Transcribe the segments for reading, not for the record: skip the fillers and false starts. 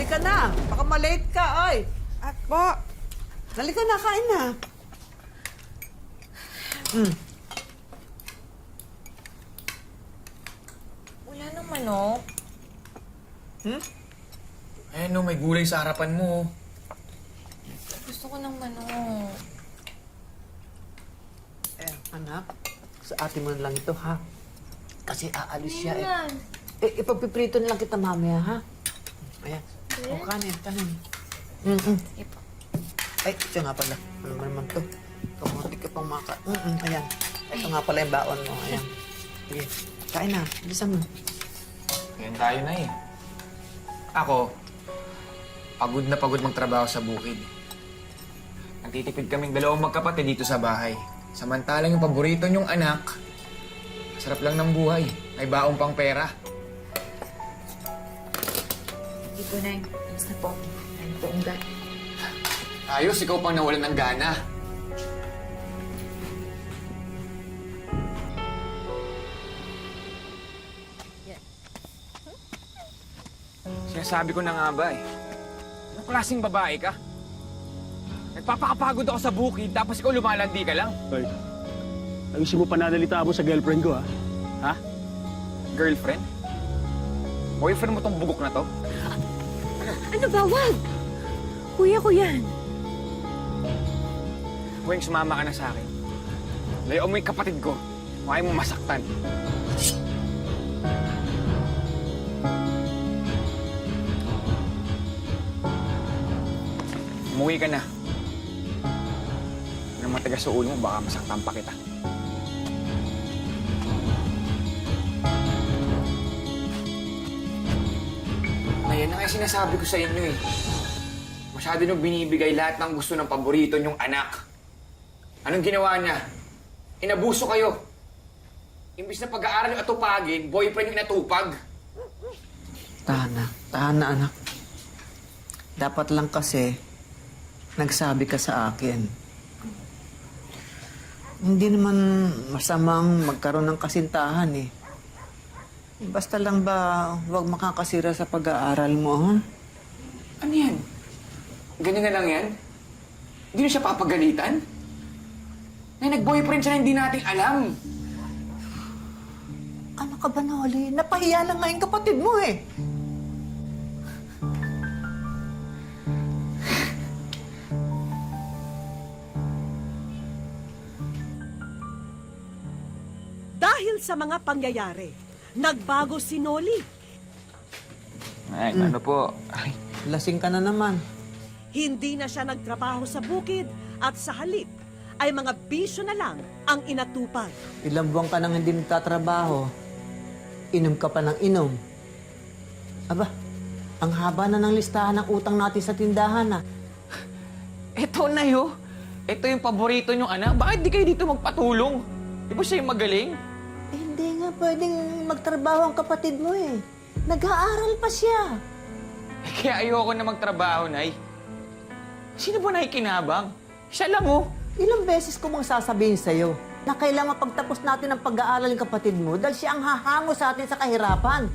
Halika na. Baka malate ka, oy. At po. Halika na, kain na. Wala nang manok. Ayan o, may gulay sa harapan mo. Gusto ko ng manok. Anak, sa ate mo na lang ito, ha? Kasi aalis siya, eh. Ayan. Ipagpiprito na lang kita mamaya, ha? Ayan. O, kanin, kanin. Ipo. Ay, siya nga pala. Ano ba naman to? Kamunti ka pang maka... ayan. Ito nga pala yung baon mo. Ayan. Sige, kain na. Bilisan mo. Ayan tayo na eh. Ako, pagod na pagod magtrabaho sa bukid. Nagtitipid kaming dalawang magkapatid dito sa bahay. Samantalang yung paborito niyong anak, sarap lang ng buhay. May baong pang pera. Hindi po, Nay. Basta po. Ano po, unggat. Ayos, ikaw pang nawalan ng gana. Sinasabi ko na nga ba eh. Anong klaseng babae ka? Nagpapakapagod ako sa bukid, tapos ikaw lumalandi ka lang. Hoy, ayusin mo pananalita mo sa girlfriend ko, ha? Ha? Girlfriend? Boyfriend mo tong bugok na to? Ano ba? Wag! Kuya ko yan. Huwag sumama ka na sa akin. Layo mo yung kapatid ko. Huwag mo masaktan. Umuwi ka na. Nang matigas sa ulo mo, baka masaktan pa kita. Ayan na nga yung sinasabi ko sa inyo eh. Masyado nyo binibigay lahat ng gusto ng paborito nyong anak. Anong ginawa niya? Inabuso kayo. Imbis na pag-aaral yung atupagin, boyfriend yung inatupag. Tahan na, anak. Dapat lang kasi, nagsabi ka sa akin. Hindi naman masamang magkaroon ng kasintahan, eh. Basta lang ba, huwag makakasira sa pag-aaral mo, ha? Ano yan? Ganyan na lang yan? Hindi na siya papagalitan? Na nag-boyfriend siya na hindi natin alam. Ano ka ba, Noli? Napahiya lang nga yung kapatid mo, eh. Dahil sa mga pangyayari, nagbago si Noli. Ay, ano po? Ay, Lasing ka na naman. Hindi na siya nagtrabaho sa bukid at sa halip ay mga bisyo na lang ang inatupag. Ilang buwan ka nang hindi nagtatrabaho. Inom ka pa ng inom. Aba, ang haba na ng listahan ng utang natin sa tindahan, ha? eto na yo. Ito yung paborito niyong anak. Bakit di kayo dito magpatulong? Di ba siya yung magaling? Hindi nga pwedeng magtrabaho ang kapatid mo, eh. Nag-aaral pa siya. Kaya ayoko na magtrabaho, Nay. Sino ba nakikinabang? Siya lang, oh. Ilang beses ko mang sasabihin sa'yo na kailangan pagtapos natin ang pag-aaral ng kapatid mo dahil siya ang hahango sa atin sa kahirapan.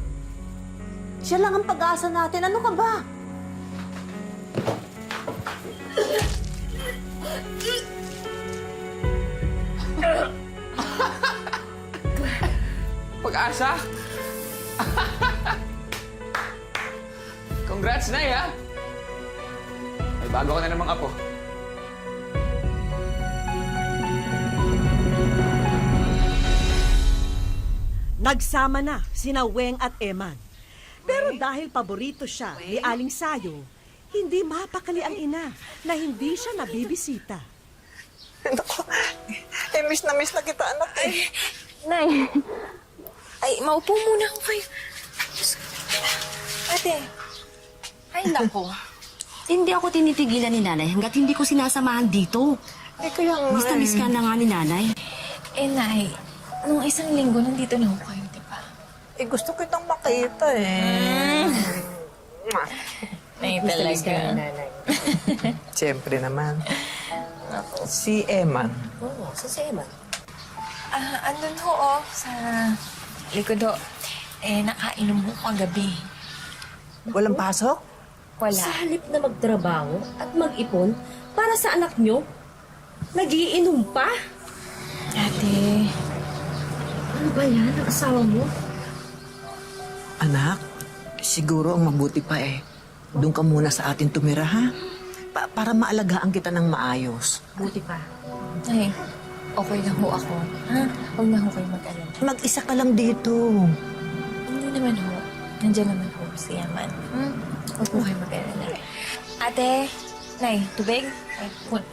Siya lang ang pag-asa natin. Ano ka ba? Pag-asa? Congrats, Nay, ha? May bago ka na namang apo. Nagsama na sina Weng at Eman. Pero dahil paborito siya ni Aling Sayo, hindi mapakali ang ina na hindi siya nabibisita. Naku, miss na kita, anak. Nay. Ay, maupo muna ako kayo. Ate. Ay, nako. Hindi ako tinitigilan ni nanay hanggat hindi ko sinasamahan dito. Kaya nga, Miss na miss ka na nga ni nanay. Nay, nung isang linggo nandito na ako kayo, di ba? gusto kitang makita, eh. Nay, talaga. Siyempre naman. Si Eman. Oo, si Eman. Andun ho, sa likod ho. Nakainom ho kagabi. Walang pasok? Wala. Sa halip na magtrabaho at mag-ipon para sa anak nyo, nagiinom pa? Ate, Ano ba yan, ang asawa mo? Anak, siguro ang mabuti pa doon ka muna sa atin tumira, ha? Para maalagaan kita ng maayos. Buti pa. ay, okay lang ho ako. Ha? Huwag na ho kayo mag-alala. Mag-isa ka lang dito. Hindi naman ho. Nandiyan naman ho si Yaman. Huwag po kayo mag-alala. Ate, Nay, tubig? Ay,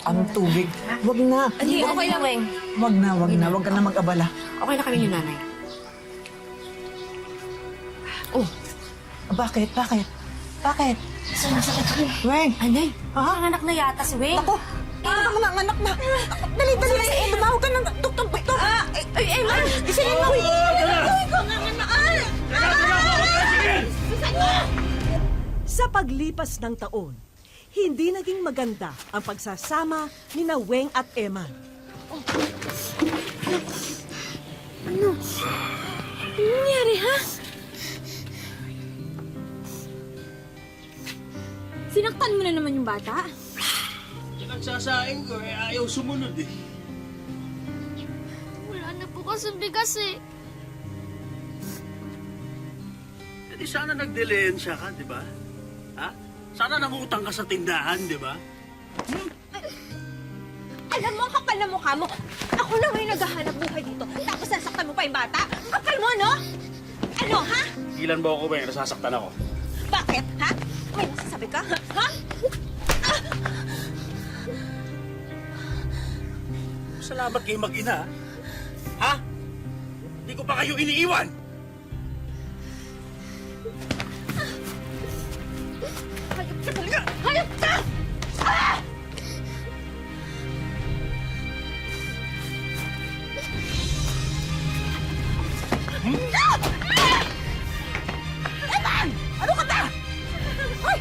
Ang tubig. Wag na. Hindi, okay lang, Weng. Wag na, wag na. Wag ka na mag-abala. Okay na kami ni nanay. Oh, bakit? Bakit? Bakit? Sumasakit ko. Weng! Anay, anak na yata si Weng. Ako! Ano ka mga anak na? Dali, dali! Tumawag ka ng doktor! Doktor! Ay, ma'am! Isingin mo! Sa paglipas ng taon, hindi naging maganda ang pagsasama ni Weng at Eman. Ano nangyari, ha? Sinaktan mo na naman yung bata? Pinagsasaing ko, ayaw sumunod eh. Wala na po kasi bigas eh. Hindi sana nagdelensya ka, di ba? Ha? Sana nangutang ka sa tindahan, di ba? Alam mo, ang kapal na mukha mo. Ako na ngayon naghahanap buhay dito. Tapos nasaktan mo pa yung bata. Ang kapal mo, no? Ano, ha? Ilan ba ako ba nasasaktan ako? Bakit, ha? May masasabi ka, ha? Salamat kayo mag-ina, ha? Hindi ko pa kayo iniiwan! Hayop ka talaga! Hayop ka! Ah! Eman! Ano ka ta? Hoy!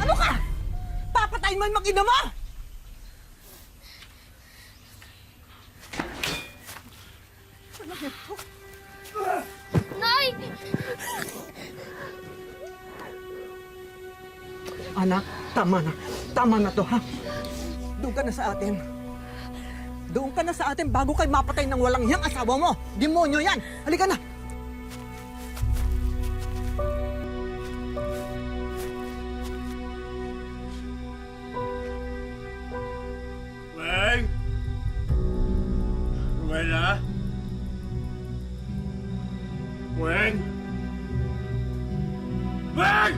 Ano ka? Papatayin mo yung mag-ina mo! Nay! Anak, tama na. Tama na to, ha? Doon ka na sa atin. Doon ka na sa atin bago kayo mapatay ng walang hiyang asawa mo. Demonyo yan. Halika na. Weng! Rowena? Weng! Weng!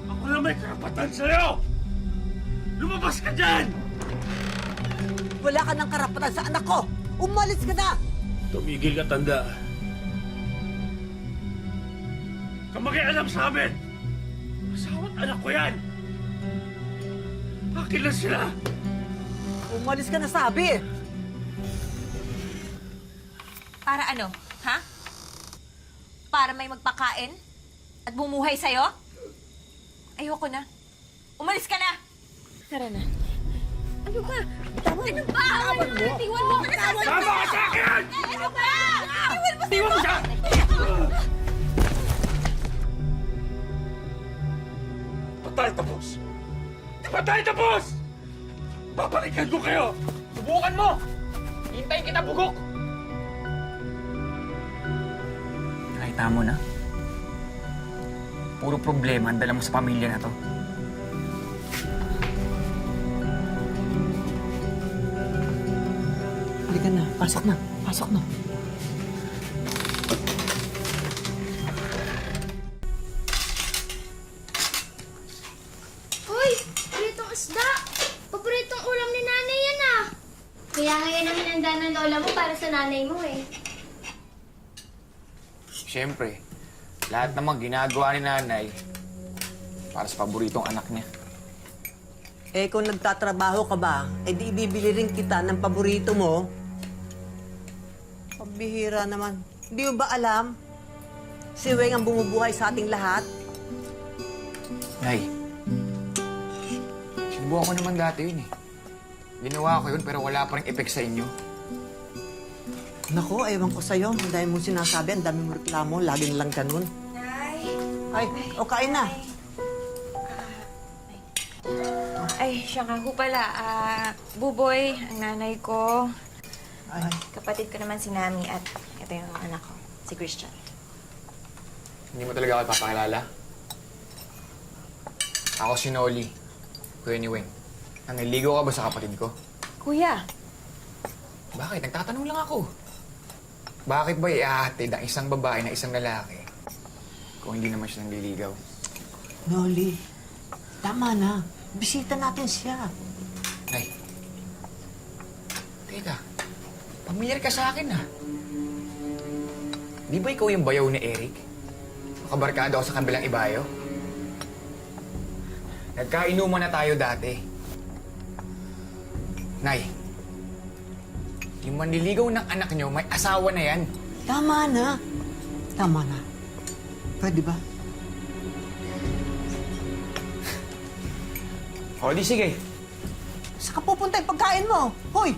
Ako na may karapatan sa'yo! Lumabas ka dyan! Wala ka ng karapatan sa anak ko. Umalis ka na. Tumigil ka, tanda. Kamakialam sa amin! Asawa't anak ko yan! Akin na sila! Umalis ka na, sabi. Para ano, ha? Para may magpakain? At bumuhay sa'yo? Ayoko na. Umalis ka na! tara na. Ano ba? Ano ba? Tawad mo? Tiwan mo ka na! Tama ka sa akin! Ano ba? Tiwan mo! Iwan mo siya! Patay tapos! Patay tapos! Babalikan ko kayo! Subukan mo! Hintayin kita, bugok! Nakita mo na. Puro problema ang dala mo sa pamilya na to. Halika na. Pasok na. Pasok na. Hoy! Pritong isda! Paboritong ulam ni nanay yan ah! Kaya ngayon ang hinanda ng lola mo para sa nanay mo eh. Siyempre, lahat naman ginagawa ni nanay para sa paboritong anak niya. Eh, kung nagtatrabaho ka ba, eh di ibibili rin kita ng paborito mo. Pambihira naman. Hindi mo ba alam? Si Weng ang bumubuhay sa ating lahat. Nay, sinubukan ko naman dati yun eh. Ginawa ko yun pero wala pa rin effect sa inyo. Nako, ewan ko sa'yo. Ang dami mong sinasabi, ang dami mong reklamo. Lagi na lang ganun. Nay, Ay, o kain na. Ay, siya nga ho pala. Buboy, ang nanay ko. Ay, Kapatid ko naman si Nami at ito yung anak ko, si Christian. Hindi mo talaga ako ipapakilala? Ako si Noli, kuya ni Weng. Naniligaw ka ba sa kapatid ko? Kuya, Bakit? Nagtatanong lang ako. Bakit ba ihahatid ang isang babae na isang lalaki kung hindi naman siya nanliligaw? Noli, tama na. Bisita natin siya. Nay, teka. Pamilyar ka sa akin, ha? Di ba ikaw yung bayaw ni Eric? Nakabarkada ako sa kabilang ibayo? Nagkainuman na tayo dati. Nay, yung manliligaw ng anak nyo, may asawa na yan. Tama na. Tama na. Pwede ba? O, di sige. Saan ka pupunta yung pagkain mo? Hoy!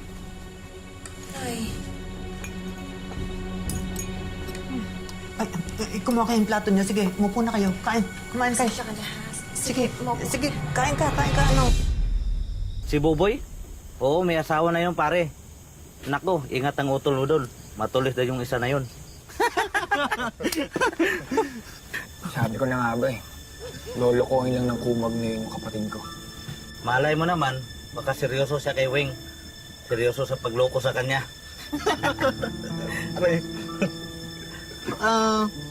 Nay. Ay, kumuha kayo yung plato niyo. Sige, umupo na kayo. Kain. Kumain kayo. Siya ka na, ha? Sige, mo. sige. Kain ka, ano. Si Buboy? Oo, may asawa na yun, pare. Nako, ingat ang utol mo doon. Matulis na yung isa na yun. Sabi ko na nga ba eh. Lolokohin lang ng kumag niya yung kapatid ko. Malay mo naman, baka seryoso siya kay Weng. Seryoso sa pagloko sa kanya. Aray.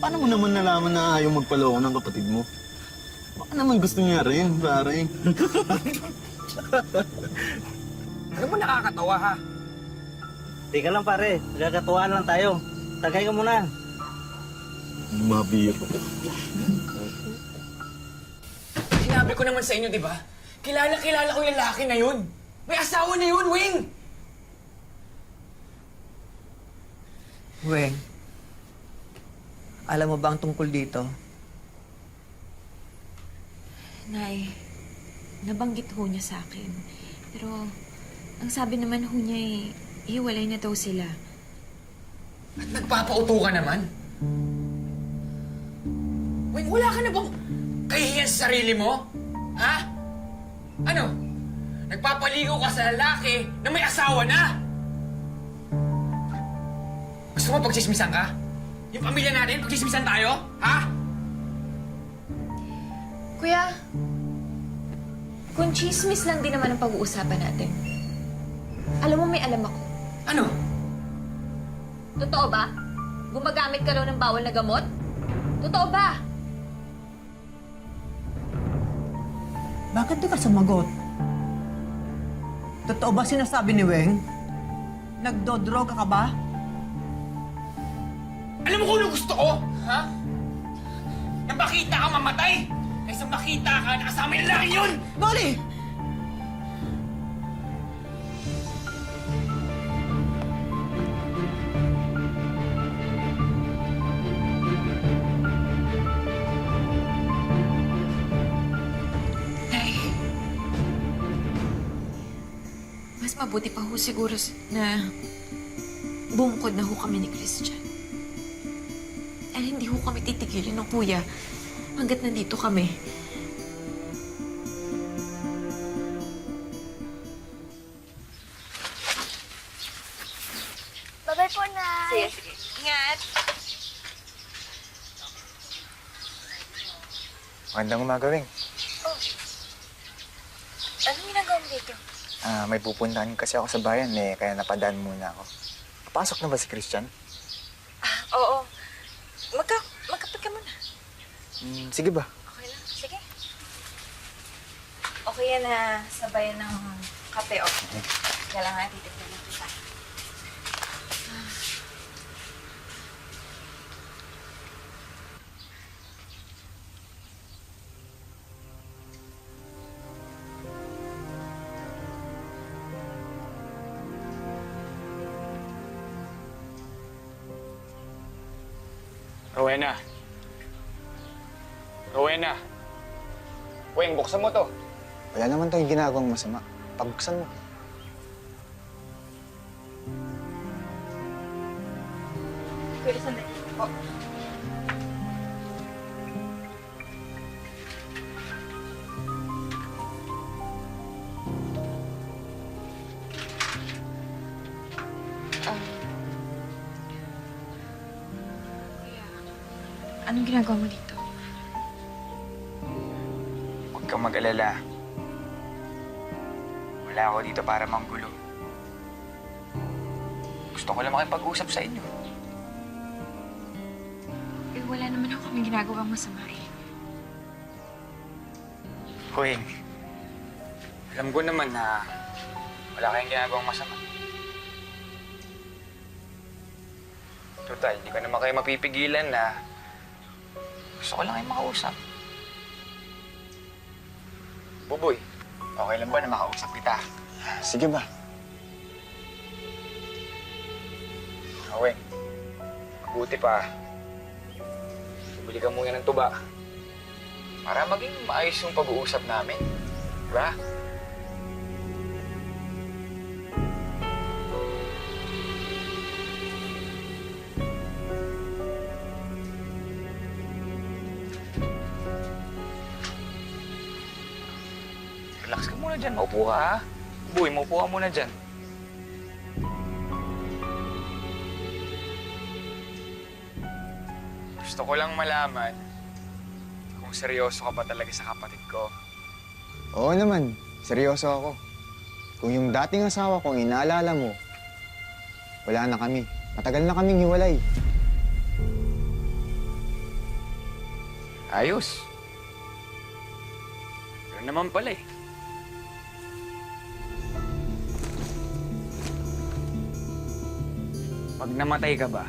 Paano mo naman nalaman na ayaw magpaloko ng kapatid mo? Baka naman gusto niya rin, pare. Ano mo nakakatawa, ha? Tika lang, pare. Nagkakatuwaan lang tayo. Tagay ka muna. Mabiro. Sinabi ko naman sa inyo, di ba? Kilala ko yung lalaki na yun. May asawa na yun, Wing! Weng, alam mo ba ang tungkol dito? Nay, nabanggit ho niya sa akin. Pero, ang sabi naman ho niya hiwalay na daw sila. At nagpapauto ka naman? Wing, wala ka na bang kahihiyan sa sarili mo? Ha? Ano? Nagpapaligaw ka sa lalaki na may asawa na? Gusto mo pagsismisan ka? Yung pamilya natin, pagsismisan tayo? Ha? Kuya, kung chismis lang din naman ang pag-uusapan natin. Alam mo, may alam ako. Ano? Totoo ba? Gumagamit ka raw ng bawal na gamot? Totoo ba? Bakit di ka sumagot? Totoo ba sinasabi ni Weng? Nagdodroga ka ba? Alam mo kung ano gusto ko? Ha? Na makita ka mamatay! Kaysa makita ka na kasama yung lalaki yun! Noli! Nay, mas mabuti pa ho siguro na bumukod na ho kami ni Christian. At hindi ho kami titigilin ng kuya hanggat nandito kami. Bye-bye po, Nay. Sige. Ingat! Magandang umaga, Wing. Anong ginagawa mo dito? May pupuntahan kasi ako sa bayan kaya napadaan muna ako. Papasok na ba si Christian? Oo. Magkape ka muna. Sige ba? Okay lang? Sige. Okay yan na sabayan ng kape, okay? Kaya lang nga, titignan lang kita. Rowena. Rowena. Weng, buksan mo to. Wala naman tayong ginagawang masama. Pabuksan mo. Kuya, sandali. Anong ginagawa mo dito? Huwag kang mag-alala. Wala ako dito para manggulo. Gusto ko lang makipag-usap sa inyo. Eh, wala naman ako kami ginagawang masama eh. Weng, alam ko naman na wala kayong ginagawang masama. Total, hindi ko naman kayo mapipigilan na gusto ko lang kayong makausap. Buboy, okay lang ba na makausap kita? Sige ba? Weng, mabuti pa. Bumili ka muna ng tuba. Para maging maayos yung pag-uusap namin. Diba? Relax ka muna dyan. Maupo ka, ha? Boy, maupo ka muna dyan. Gusto ko lang malaman kung seryoso ka ba talaga sa kapatid ko. Oo naman, seryoso ako. Kung yung dating asawa ko inaalala mo, wala na kami. Matagal na kaming hiwalay. Ayos. Ganun naman pala eh. Pag namatay ka ba,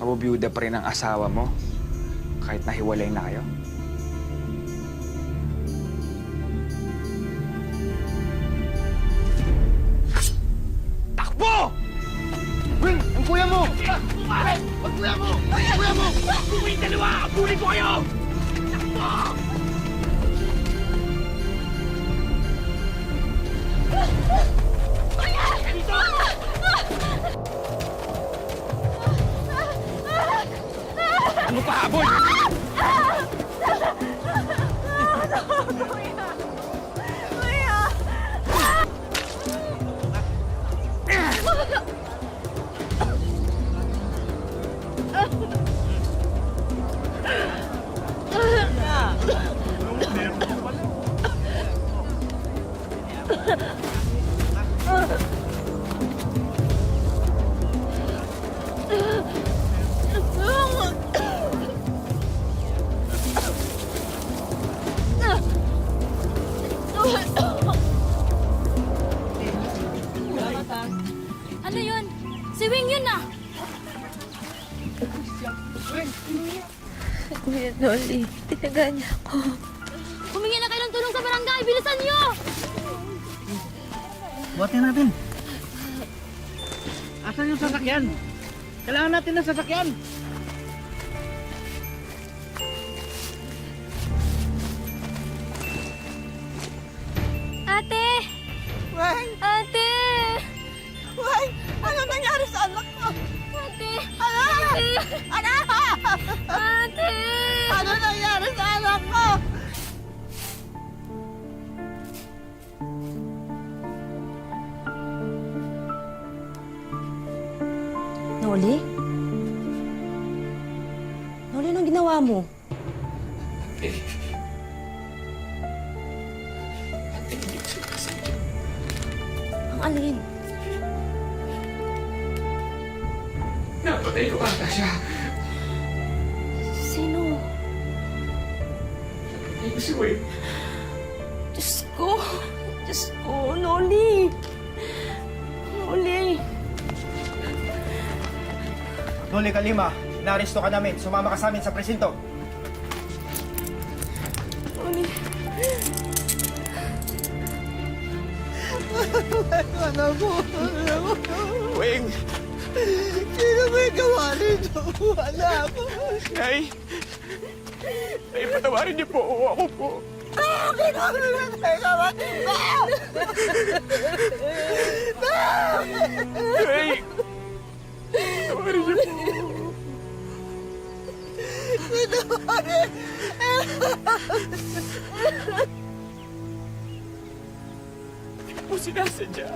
mabubiyuda pa rin ang asawa mo kahit nahiwalay na kayo? Takbo! Wing! Ang kuya mo! Ano pa, habol? Ano yun? Si Wing yun ah! Kuya Dolly, tinaga niya ako. Humingi na kayo ng tulong sa barangay! Bilisan niyo! Buhatin natin. Asan yung sasakyan? Kailangan natin ng sasakyan. Ate! Weng! Ate! Weng! Ano nangyari sa anak mo? Ate! Anak! Ate! Anak! Ate! Ano nangyari sa anak mo? Noli? Noli, anong ginawa mo? Ang alin? Napatay ko ata siya. Sino? Napatay ko si Weng. Diyos ko! Diyos ko! Noli! Noli! Noli Kalima, naaresto ka namin. Sumama ka sa amin sa presinto. Noli! Ano mo? Weng! Sino may gawa nito? Anak! Nay! Nay, patawarin niyo po. Ako po. Bakit ako namatay kapatid mo? Nay! Patawarin niyo po. Hindi po sinasadya.